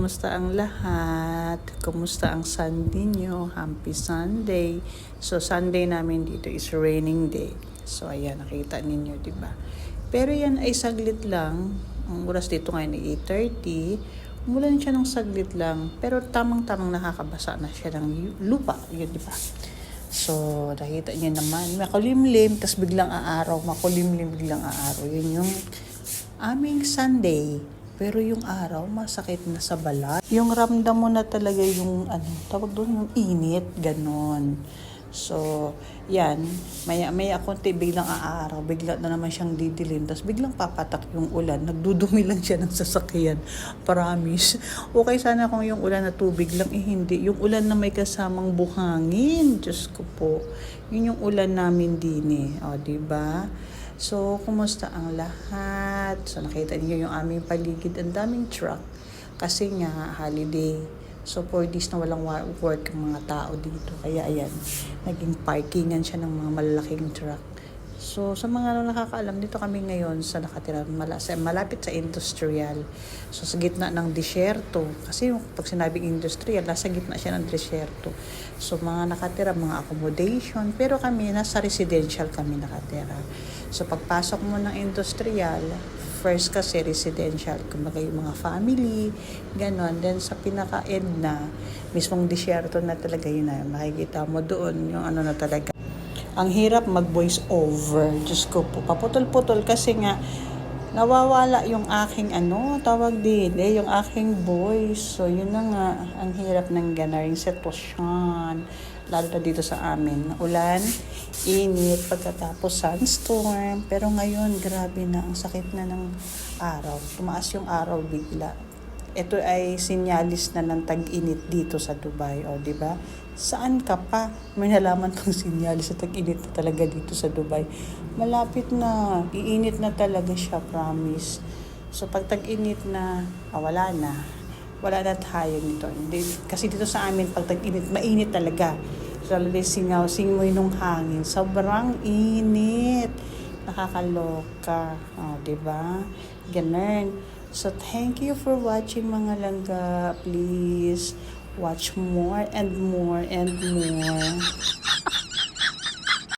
Kumusta ang lahat? Kumusta ang Sunday nyo? Happy Sunday. So, Sunday namin dito is raining day. So, ayan, nakita ninyo, di ba? Pero yan ay saglit lang. Ang oras dito ngayon ay 8:30. Umulan siya ng saglit lang. Pero tamang-tamang nakakabasa na siya ng lupa. Yun, di ba? So, nakita niyo naman, makulimlim, tas biglang aaraw, makulimlim, biglang aaraw. Yun yung aming Sunday. Pero yung araw, masakit na sa balat. Yung ramdam mo na talaga yung, tawag doon, yung init, ganon. So, yan, maya konti, biglang aaraw, bigla na naman siyang didilim, tapos biglang papatak yung ulan, nagdudumi lang siya ng sasakyan, promise. Okay sana kung yung ulan na tubig lang, hindi. Yung ulan na may kasamang buhangin, Diyos ko po, yun yung ulan namin din eh, o, diba? So, kumusta ang lahat? So, nakita niyo yung aming paligid, ang daming truck, kasi nga, holiday. So, for this na walang work ang mga tao dito. Kaya, ayan, naging parkingan siya ng mga malalaking truck. So, sa mga nakakaalam, dito kami ngayon sa nakatira, malapit sa industrial. So, sa gitna ng disyerto. Kasi pag sinabing industrial, nasa gitna siya ng disyerto. So, mga nakatira, mga accommodation. Pero kami, nasa residential kami nakatira. So, pagpasok mo ng industrial, first kasi residential, kumbaga yung mga family, ganon. Then sa pinaka-end na, mismong disyerto na talaga yun na, makikita mo doon yung ano na talaga. Ang hirap mag-voice over, Diyos ko po, paputol-putol kasi nga, nawawala yung aking tawag din, yung aking voice. So, yun na nga, ang hirap ng ganaring sitwasyon. Lalo na dito sa amin. Ulan, init, pagkatapos sunstorm. Pero ngayon, grabe na, ang sakit na ng araw. Tumaas yung araw bigla. Ito ay sinyalis na ng tag-init dito sa Dubai. O, di ba? Saan ka pa? May nalaman kang sinyalis sa tag-init na talaga dito sa Dubai. Malapit na. Iinit na talaga siya, promise. So, pag tag-init na, wala na. Wala na tayo nito. Kasi dito sa amin, pag tag-init, mainit talaga. So, lalo singaw-singoy nung hangin. Sobrang init. Nakakaloka. Diba? Ganun. So, thank you for watching mga langga. Please, watch more and more and more.